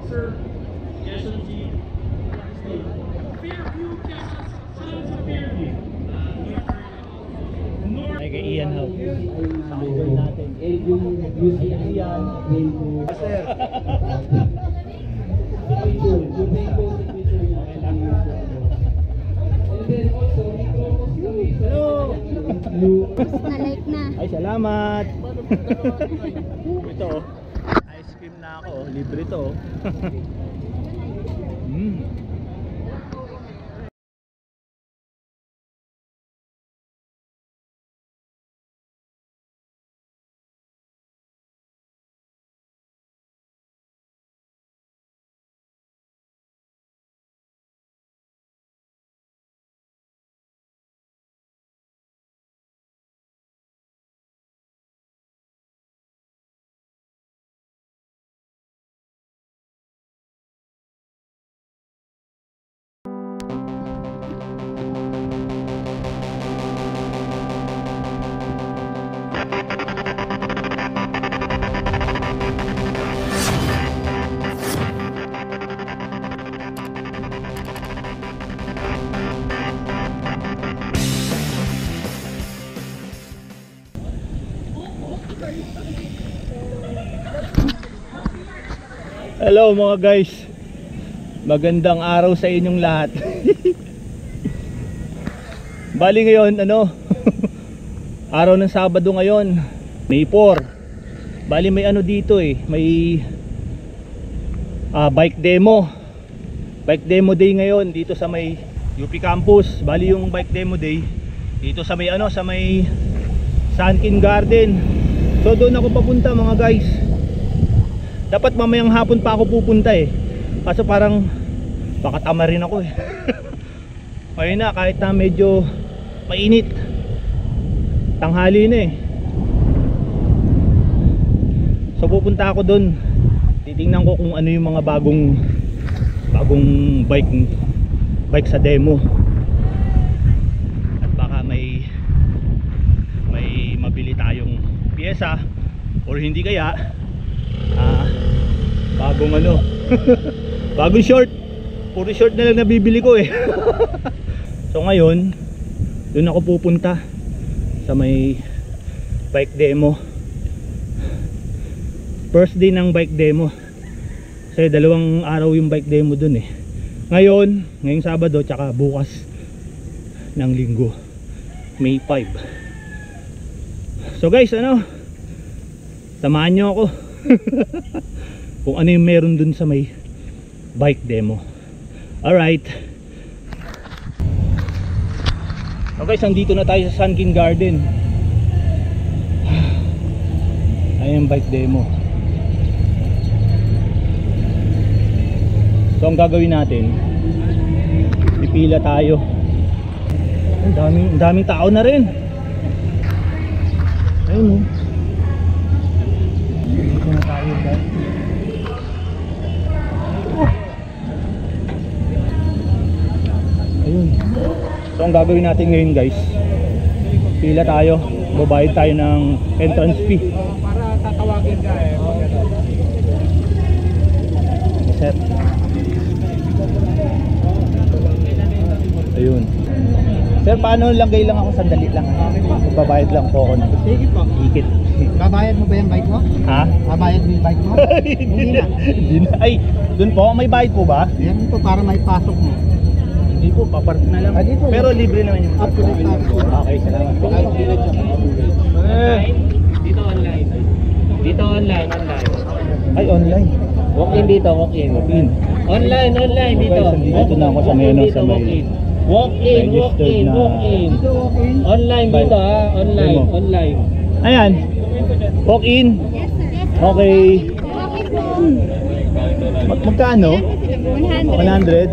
Ay kay Ian Howe. Sa idol natin. Ian. Sir. Hello. Na-like na. Ay, salamat. Ito, ice cream na ako. Libre to. Hello mga guys. Magandang araw sa inyong lahat. Bali ngayon araw ng Sabado ngayon, May 4. Bali may dito may bike demo. Bike demo day ngayon dito sa may UP campus. Bali yung bike demo day dito sa may sa may Sunken Garden. So doon ako papunta mga guys. Dapat mamayang hapon pa ako pupunta kaso parang baka tama rin ako Ayun na, kahit na medyo mainit, tanghali na So pupunta ako doon. Titingnan ko kung ano yung mga bagong bike sa demo. At baka may mabili tayong piyesa, or hindi kaya bagong bagong short. Puro short na lang nabibili ko So ngayon doon ako pupunta sa may bike demo. First day ng bike demo kasi 2 araw yung bike demo doon ngayong Sabado tsaka bukas ng Linggo, May 5. So guys, samahan nyo ako kung ano yung meron dun sa may bike demo. Alright. Okay, nandito na tayo sa Sunken Garden. Ayan yung bike demo. So ang gagawin natin, pipila tayo. Ang daming tao na rin. Ayun dito na tayo guys. Ayun. So ang gagawin natin ngayon guys, pila tayo, babayad tayo ng entrance fee para tatawagin ka set. Ayun. Sir, paano lagay lang ako, sandali lang magbabayad lang po ako ng ticket. Babayad mo ba yung bike mo? Ha? Babayad mo yung bike mo? Hindi na. Hindi na. Ay, dun po, may bayad po ba? Yan po para may pasok mo. Hindi po, papark na lang. Dito, pero libre naman yung park. Okay, salamat po. Dito online. Dito online. Ay, online. Walk-in dito, walk-in. Walk-in. Online dito. Dito na ako sa may sa may Walk-in. Online dito online. Ayan. Walk-in. Okay. Magkano? 100.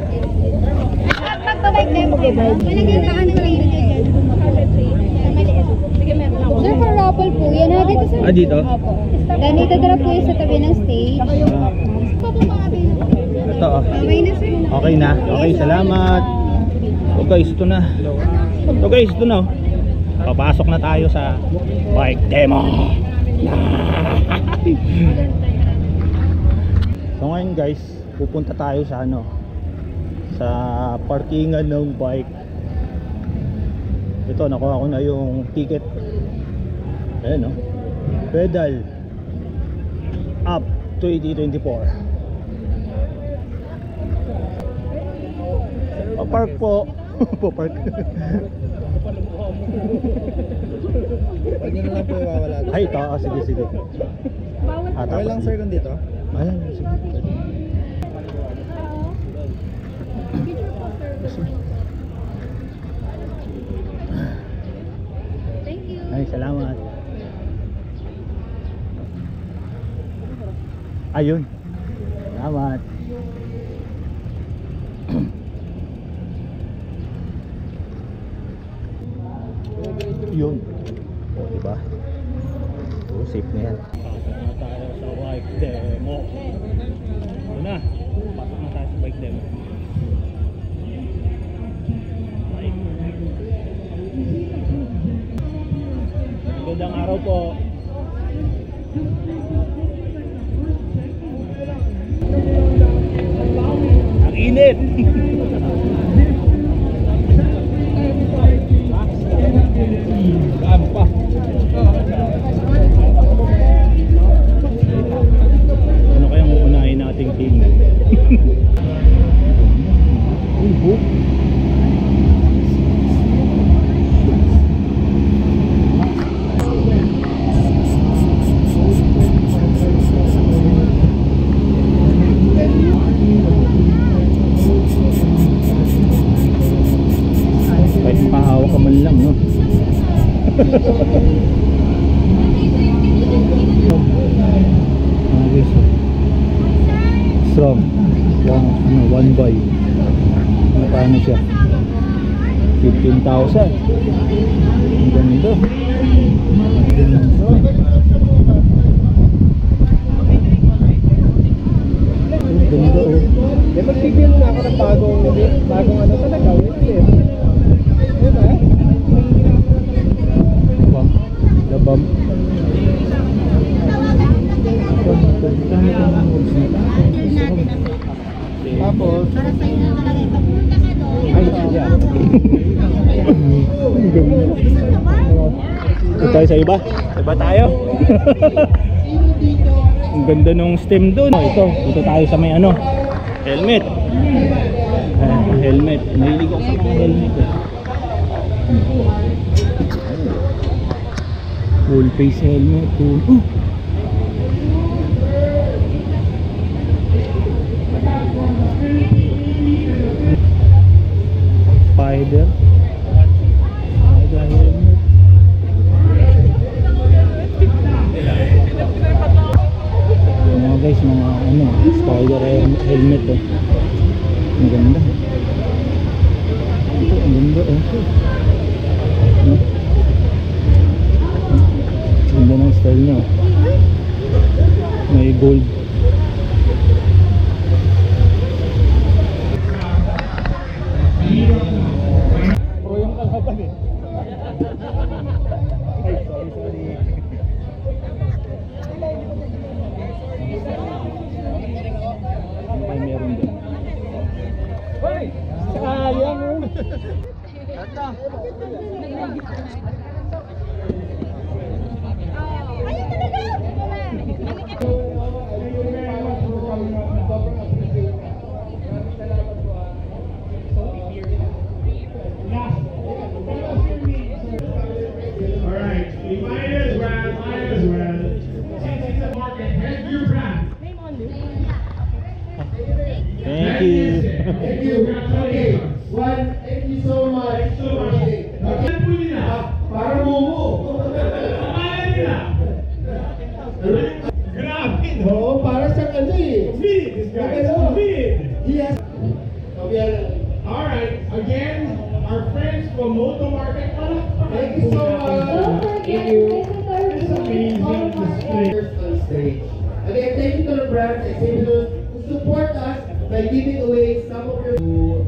Pagpabike demo ko ba? Malagyan taan ko lang dito dyan. Sige, meron ako. Sir, for raffle po. Yan na dito sir. Dito? Opo. Then ito-drop po yung sa tabi ng stage. Ito Okay na sir. Okay na. Okay, salamat. So guys, ito na. Papasok na tayo sa bike demo. So ngayon guys, pupunta tayo sa ano, sa parkingan ng bike. Ito, nakuha ko na yung ticket. Ayan, no? Pedal up 2024. Pa-park po. Pa-park. Pag nyo na lang po iwawala. Ay, ito. Sige, sige. Okay lang sir kung dito? Ayan, sige. Thank you. Ay, salamat. Ayun. Salamat. Yun. O, diba? O, safe na yan. Pasok na tayo sa bike demo. Ito na. Pasok na tayo sa bike demo. Magandang araw po. Ang init. Gaan pa. Ano kayang uunahin nating tingnan? Kahit makahawak ka man lang, no? Strong. One buy. Ano siya? 15,000. Ang ganda. Ang ganda, oh. Mag-review na ako ng bagong ano talaga. Diba? Labam. Tapos, Para sa'yo na talaga. Pagpunta ka doon. ay, yeah. Ito tayo sa iba. Iba tayo. Ang ganda nung stem doon. Ito tayo sa may ano, helmet. Helmet. Mahilig ako sa mga helmet. Full face helmet. Spider. Spider helmet. Mga guys, mga ano, spider helmet, oh. Ang ganda. Ito, ang ganda, oh. No? Ang ganda ng style niya, oh. May gold. Oh, yung kalaban, eh. Ay, sorry. Ay, meron din. Hoy! Sayang mo! Alright, we might as well. Since it's a market, head your brand. Thank you. Thank you, okay. One, thank you so much. Okay, pwede na. Para momo. Kaya nila. Grabe, no? Para sa ano eh. Feed, this guy. Feed. Yes. Alright, again, our friends from Moto Market. Thank you so much. Thank you. It's amazing display. On stage. Again, thank you to the brands and thank you to support us by giving away some of your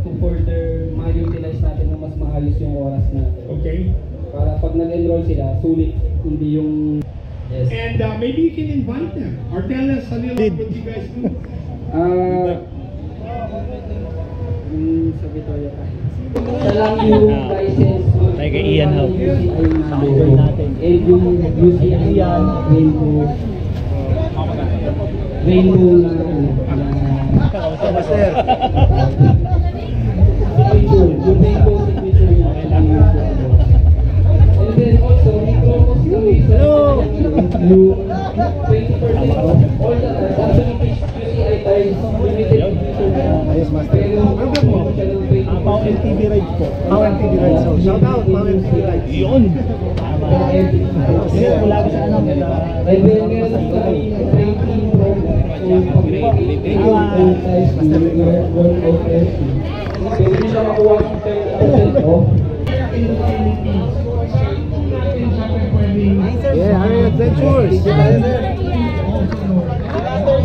To further ma-utilize natin ng mas maayos yung oras natin. Okay. Para pag nag-enroll sila, sulit, hindi yung... And maybe you can invite them or tell us a little bit what you guys do. Sa Victoria pa. Sa lang yung license. Tayo kay Ian Howe. Idol natin. And yung UCI yan, rainbow na Master. yung rainbow signature niya. And then also, may promos kami sa yung 20% off. All the actually UCI ties limited edition na. Ayos, Master. Pero promotion siya ng 20%. Pau MTV Rides po. Pau MTV Rides. So, shout out, Pau MTV Rides. Yun. Sige, wala ko sa ano. And then meron kami training program. So, pag-training ties, Master Ringer, one of SC. So, hindi siya makuha ng 30% off. Yeah, Harry Adventures.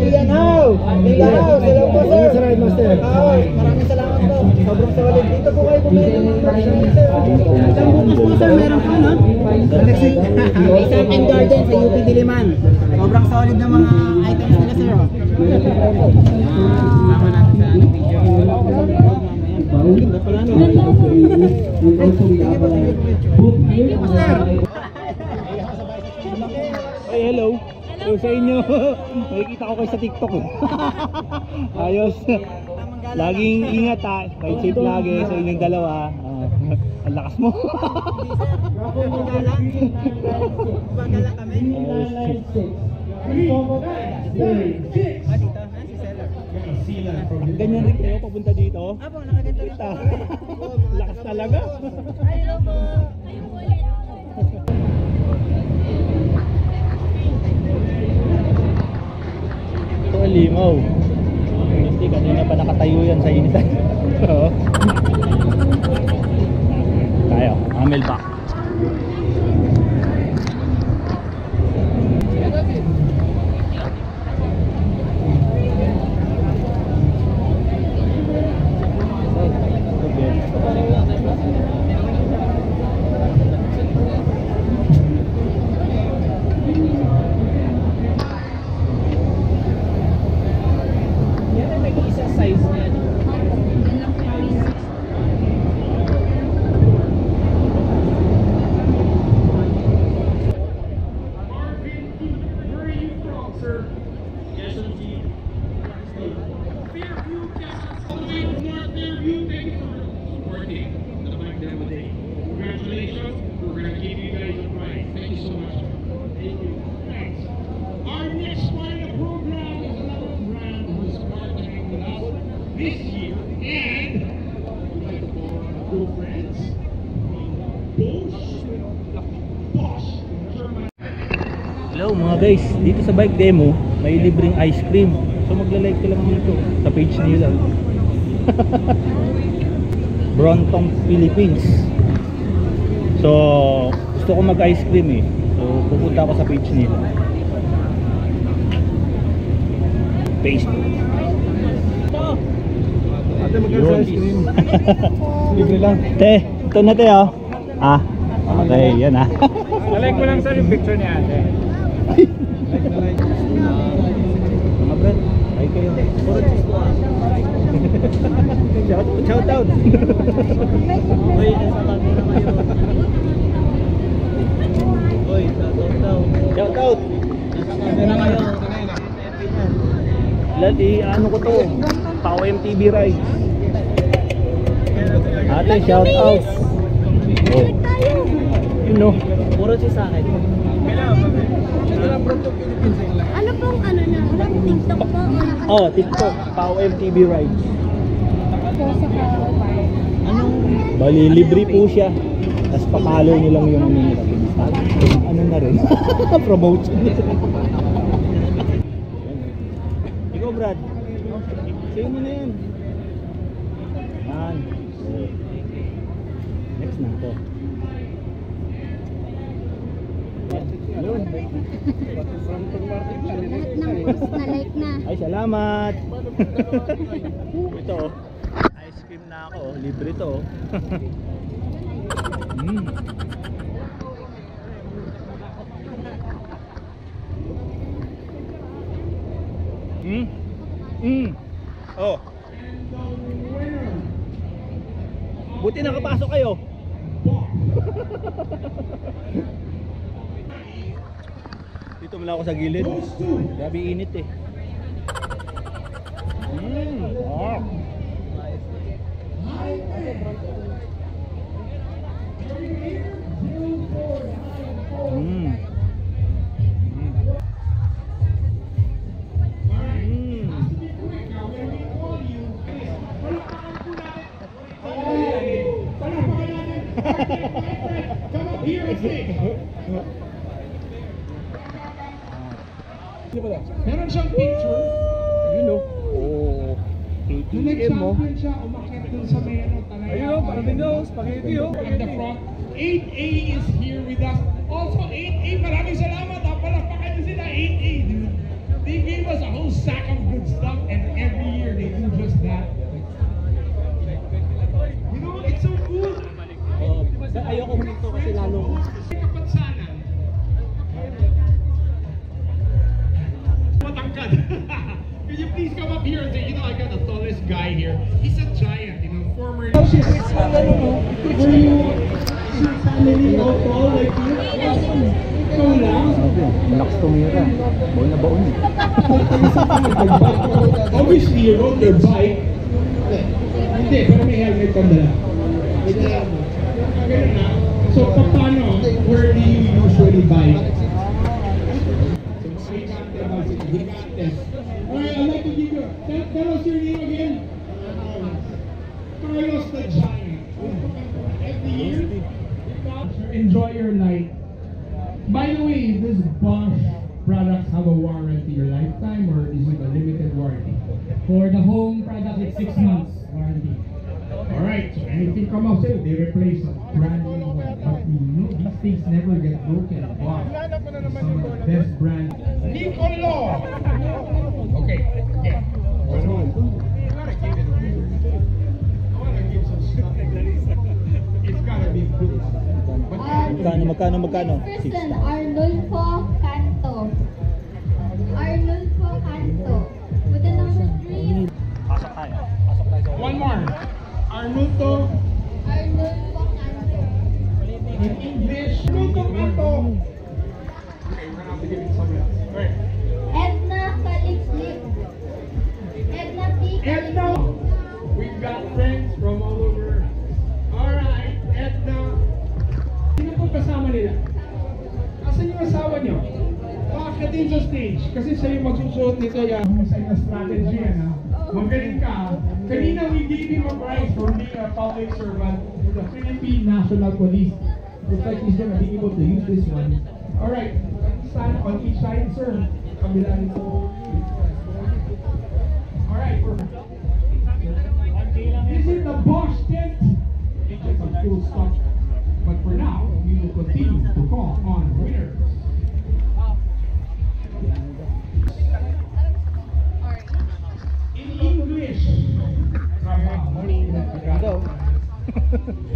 Ian Howe! Ian Howe, salamat po sir! Sa ride, Master. Maraming salamat po. Sobrang solid. Dito po kayo bumili ng mga merchandise sir. Hanggang bukas po sir, meron po no? Next week. Isang and Garden sa UP Diliman. Sobrang solid na mga items nila sir. Oh. Tama natin sa ano video. Ay, hello. So sa inyo, nakikita ko kayo sa TikTok eh. Ayos. Laging ingat ha. Ride safe lagi sa inyong dalawa. Ang lakas mo. Bagala kami. Ganyan rin kayo papunta dito. Apo, nakaganto rin po. Lakas talaga. Hello po. Kayo po ulit. Ito ang limaw. Hindi, kanina pa nakatayo yan sa initan. Oo. Tayo, Camelback. Congratulations. We're going to give you guys a prize. Thank you so much. Thank you. Thanks. Our next part of the program is another brand who's partnering with us this year. And we'd like to call our good friends Bosch. Hello mga guys, dito sa bike demo may libreng ice cream. So magla-like ka lang dito sa page nila. Brontong Philippines. So gusto ko mag-ice cream eh. So pupunta ako sa page nila. Facebook. Ate, magkano sa ice cream? Libre lang. Te, ito na te oh. Ah, okay, yan ah. Nalike mo lang sa yung picture ni ate. Mga brad, ay kayo. Shout out. Uy, nasa camera kayo. Uy, Shout out. nasa camera kayo. Lali, ano ko to? Pau MTV Rides. Ate, shout out. Oh, Tayo. you know. Puro si sa akin. Ano pong ano na? TikTok po o naka Oh, TikTok, Pau MTV Rides. po sa Anong Bali, libre po siya. Tapos papalo nyo lang yung ano nila. Ano na rin? Promotion. Ikaw, Brad. Sa'yo mo na yan. Yan. Oh. Next na to. Yun. lahat ng post na like na. Ay, salamat. Ito oh. Ice cream na ako oh. Libre to oh. Oh. Buti nakapasok kayo. Dito mula ako sa gilid. Grabe init eh. Oh. Come up here and sing. Meron siyang picture. You know. Oh. Nung KTM mo. nag-champion siya, umakyat dun sa may ano, talaga. Ayun, parating daw, spaghetti oh. At the front. 8A is here with us. Also, 8A, maraming salamat. Palakpakan niyo sila, 8A, dude. They gave us a whole sack of good stuff, and every year they do just that. You know, it's so cool. Ayoko nito kasi lalo. Kapansanan. Matangkad. Could you please come up here and say, you know, I got the tallest guy here. He's a giant, you know, former... Were you family all tall like you? Ikaw lang? Lakas tumira. Baon na baon eh. Obviously, you rode your bike. Hindi, pero may helmet kang dala. Ganun na. So, paano? Where do you usually bike? Alright, I'd like to give you... Tell us your name again. Carlos the Giant. Every year, enjoy your life. By the way, does Bosch products have a warranty, your lifetime, or is it a limited warranty? For the home product, it's 6 months warranty. Alright, so anything come up, say they replace a brand new one. But you know, these things never get broken. Wow. Some of the best brands. Nicolo! Okay, yeah. Hold on. I wanna give it a good. I wanna give some stuff. It's gotta be good. Magkano? Person, Arnulfo Canto. Arnulfo Canto. With the number 3. Pasok tayo. One more. Arnulfo. Arnulfo Canto. In English, Arnulfo Canto. Okay, we're gonna have to give it somewhere else. Alright. Edna Calixlip. Edna P. Edna! We've got friends from all over. Alright, Edna. Sino po kasama nila? Asan yung asawa niyo? Bakit din sa stage? Kasi sa'yo magsusuot nito yan. Sa inyo strategy yan ha. Magaling ka. Kanina we gave him a prize for being a public servant to the Philippine National Police. Looks like he's gonna be able to use this one. Alright, stand on each side, sir. Kabila nito. Alright, perfect. This is the Bosch tent. It's just some cool stuff. But for now, we will continue to call on winners. In English.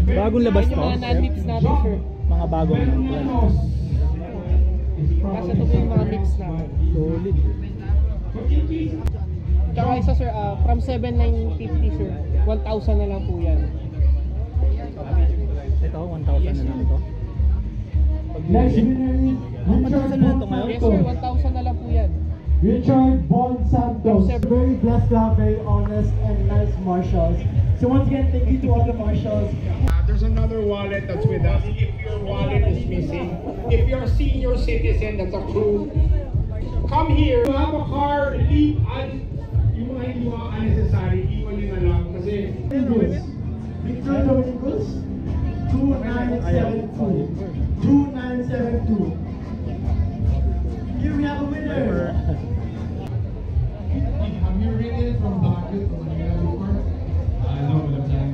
Bagong labas to. Yung mga tips natin, sir. Mga bagong Bernanos. Nasa ito po yung mga tips natin. solid. Tsaka isa, sir, from 7,950, sir. 1,000 na lang po yan. Ito, 1,000 na lang ito. Next winner is 1,000 na ito ngayon? Yes, sir, 1,000 na lang po yan. Richard Bon Santos. Very blessed to have very honest and nice marshals. So once again, thank you to all the marshals. There's another wallet that's with us. If your wallet is missing, if you're a senior citizen that's a crew, come here. You have a car, leave yung mga hindi mga unnecessary, iwan nyo na lang kasi Victor Dominicus, 2972. 2972. Here we have a winner. have you ridden from Baguio to Manila before? No, but I'm trying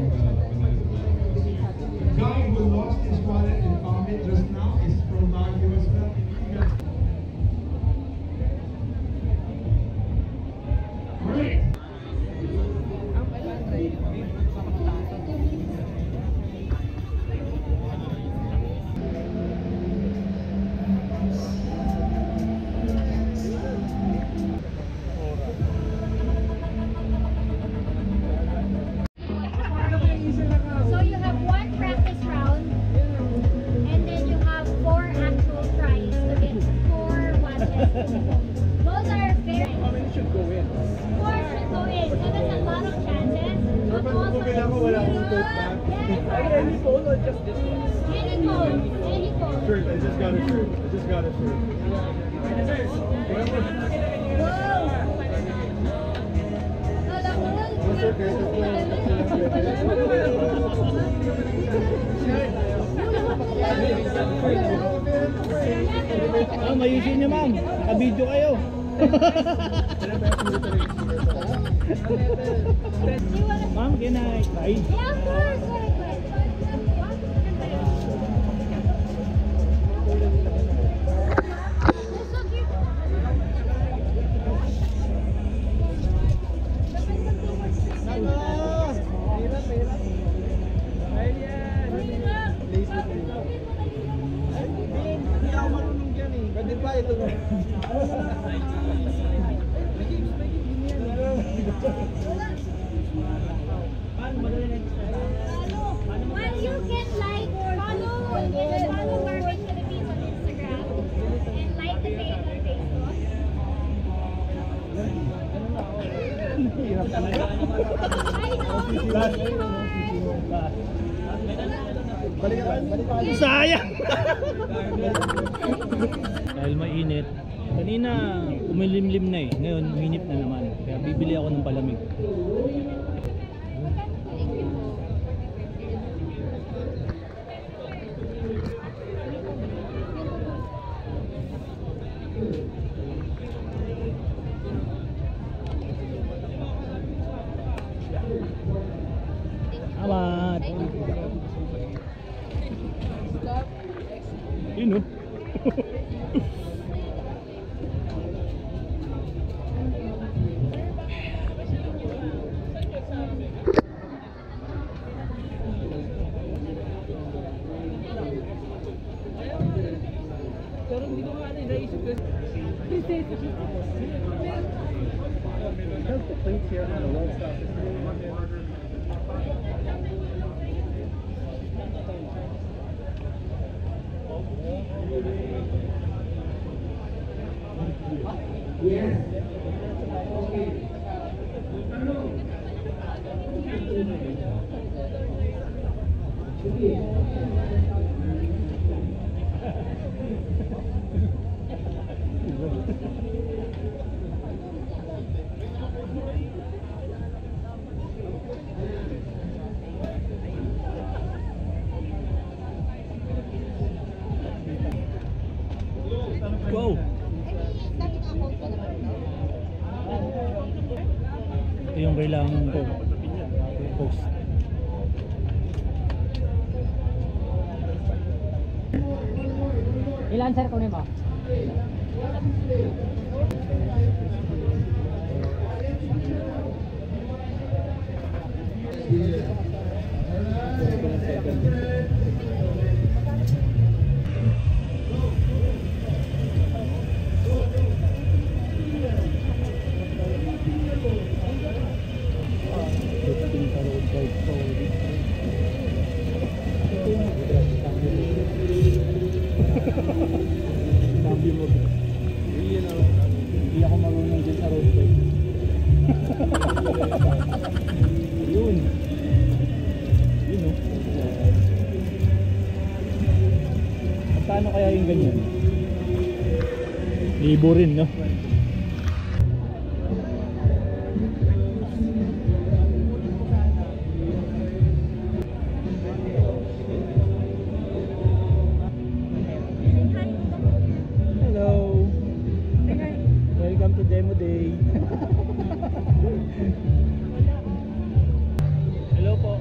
The guy who lost his wallet and found it just now is from Baguio as well. Alright. Any phone or just this one? Any phone. Any phone. Shirt, I just got a shirt. Ah, mayusin niyo ma'am. Naka-video kayo. Ma'am, can I try? Yeah, of course. Well, you can like, follow Garbage Philippines on Instagram and like the page on Facebook. Sayang! Dahil mainit. Kanina umilimlim na eh. Ngayon uminit na naman. Kaya bibili ako ng palamig. Salamat! Yun oh. Pero hindi ko nga naisip ko. Go! Ito yung kailangan ko. Post. Ilan sir kunin mo? Cambio mo. Hindi ako marunong dyan sa road bike. Yun. Yun oh. Magkano kaya yung ganyan? Libo rin no? Hello. Welcome to Demo Day. Hello po.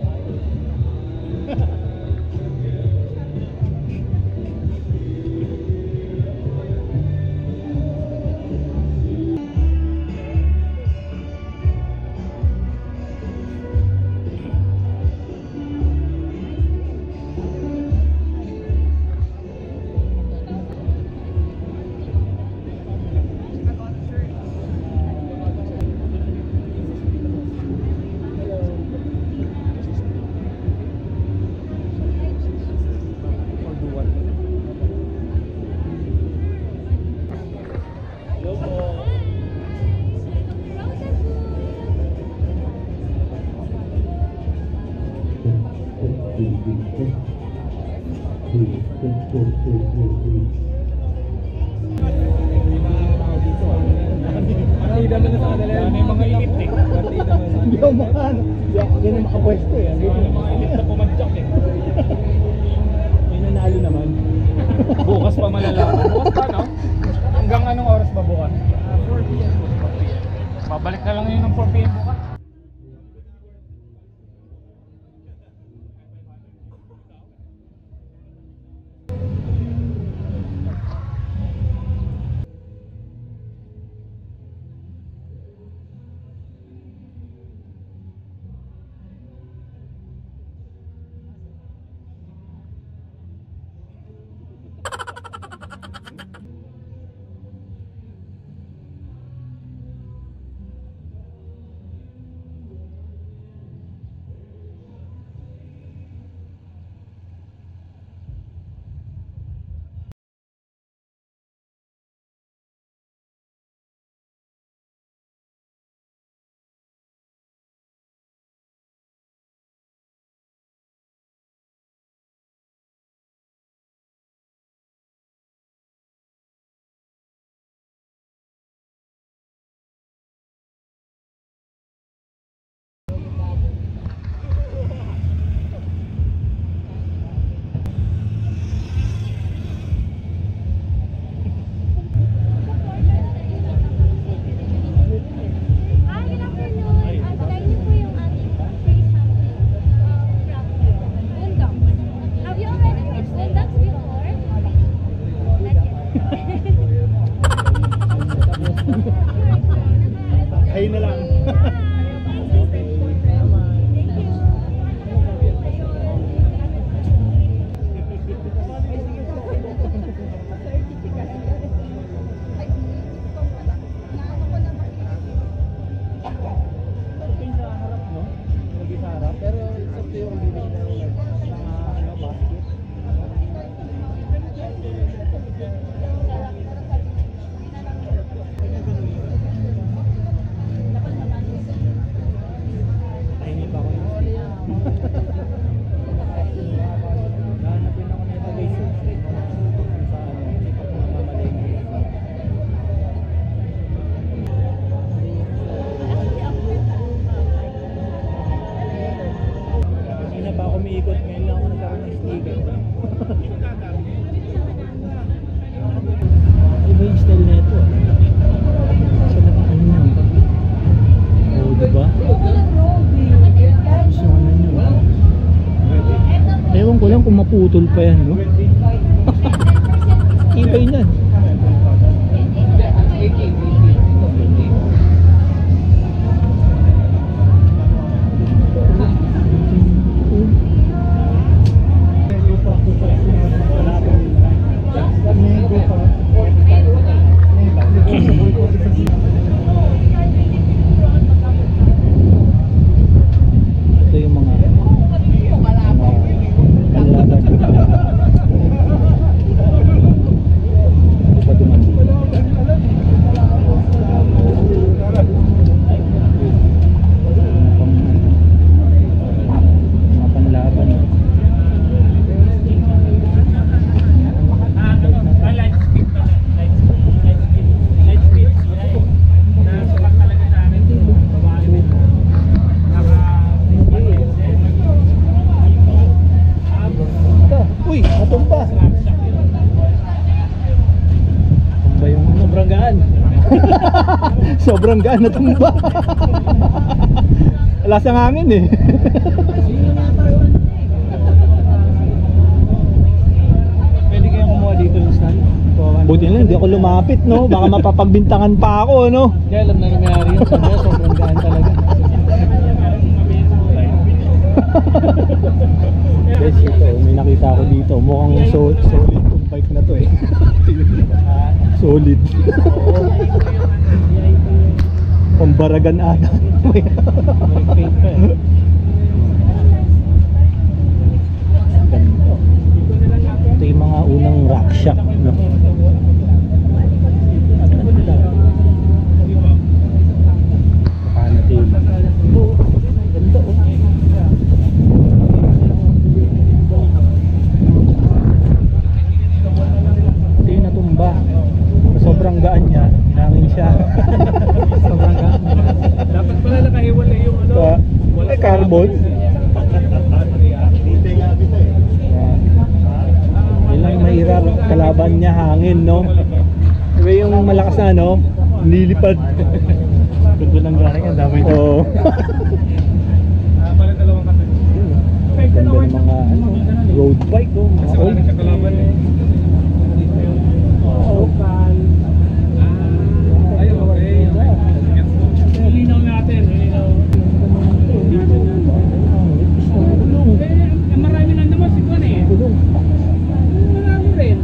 Partida mo na sa kanila yan. May mga elite eh. Partida mo sa kanila. Hindi ako makano. Hindi na makapwesto eh. May mga elite na pumadyak eh. May nanalo naman. Bukas pa malalaman. Bukas pa, no? Hanggang anong oras ba bukas? 4 p.m. Babalik na lang yun ng 4 p.m. bukas. Ayun na lang. Iba yung style nito. Siya lang ano na. Oo, diba? So, ano nyo. Ewan ko lang kung maputol pa yan, no? Ibay na. Ito yung mga panlaban. Ito duman dito. Mga panlaban. Uy, natumba. Tumba yung sobrang gaan. Sobrang gaan, natumba. Alas ang hangin eh. Pwede kayong kumuha dito ng stand? Buti lang, hindi ako lumapit, no? Baka mapapagbintangan pa ako, no? Hindi, alam na nangyari yun. Sabi, sobrang gaan talaga. Guys, ito, may nakita ako dito. Mukhang solid tong bike na to eh. Solid. Pambaragan ata. May paint pa eh. Ganito. Ito yung mga unang rock shock, no? Natin. Ganda oh. Ito yung natumba. Sobrang gaan niya. Hinangin siya. Sobrang boss. Yun lang mahirap, kalaban niya hangin, no? Diba yung malakas na, no? Nilipad. Ganda ng galing, ang damay na. Oo. Ganda ng mga road bike, oh, mga old. Linaw natin, linaw. Marami lang naman si Juan eh. Marami rin.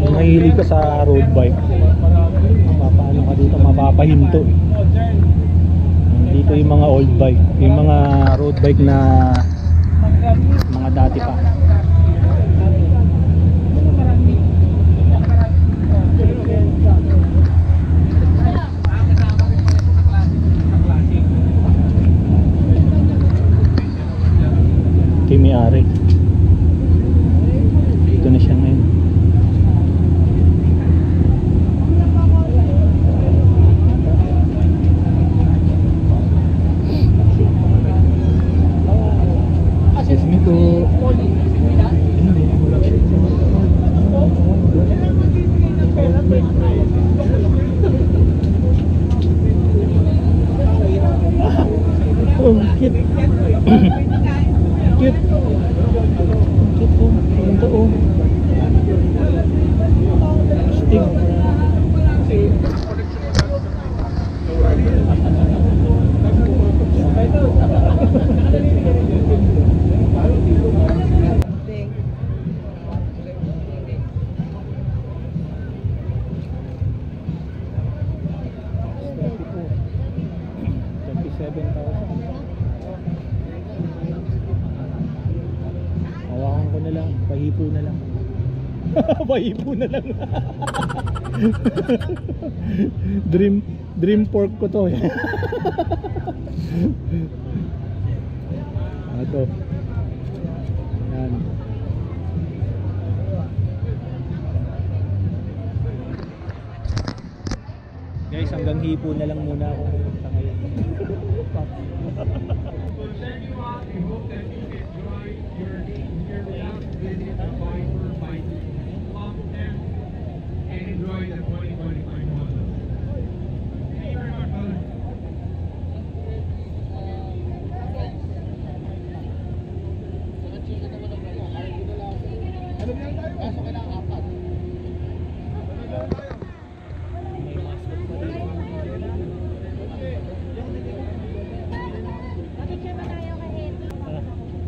Kung mahilig ka sa road bike, mapaano ka dito, mapapahinto. Dito yung mga old bike, yung mga road bike na mga dati pa. May-ari. Ito na siya ngayon. Excuse me po. Oh, cute. Cute. Cute po. Ito oh. Astig. Hawakan ko na lang, pahipo na lang. Pahipo na lang. Dream pork ko to. Ito. Yan. Guys, hanggang hipo na lang muna ako sa ngayon. And enjoy the 2025 model. Thank you very much, brother.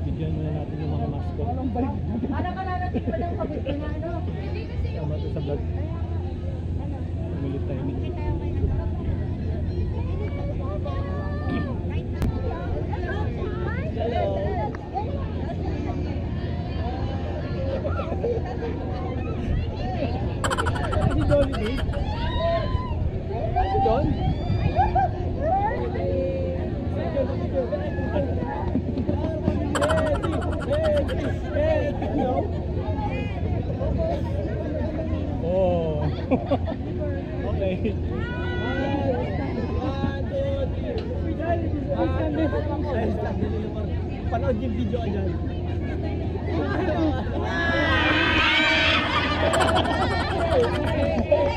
Bigyan muna natin yung mga mascot. Para malalating pa ng kabit na ano. Tama ito sa vlog. Umilit tayo nito. Si Jollibee? Si John? Oh. Okay. Panood yung video ka dyan.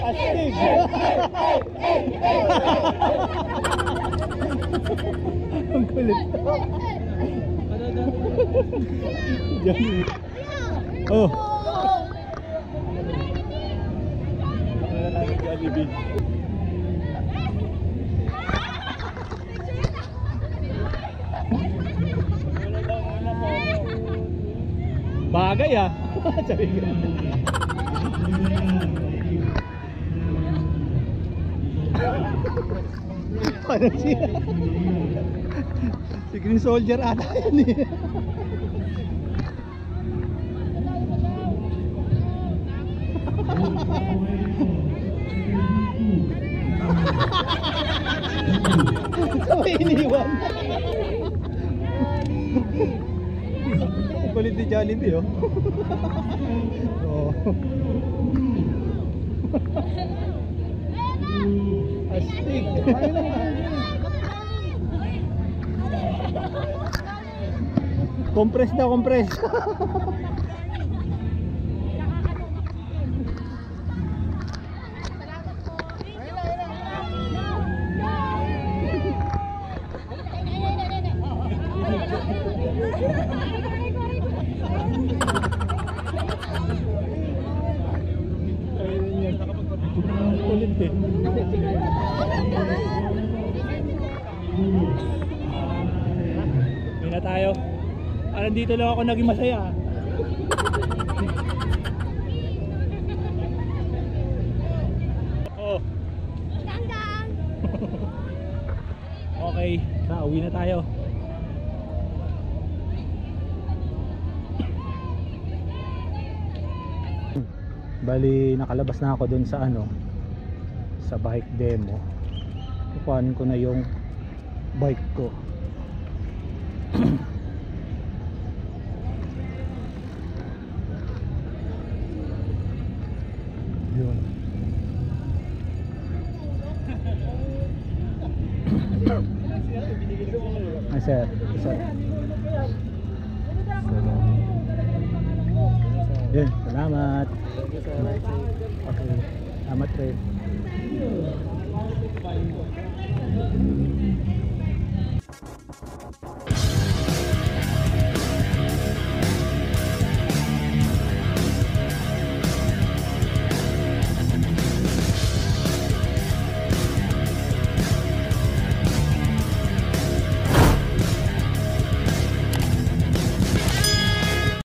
Astig! Ang kulit. Diyan. Oh. Nakala tayo ng Jollibee. Bagay ah. Sabi ko. Ano siya? Si Green Soldier ata yan eh. Sabay iniwan. Kulit ni Jollibee oh. Oh. Astig. Compress na, compress. Ulit eh. Uwi na tayo. Parang dito lang ako naging masaya. Oh. Okay, uwi na tayo. Bali nakalabas na ako dun sa sa bike demo. Kukuhanin ko na yung bike ko. Yun. Ay sir, sir. Yun, salamat. Okay, salamat rin.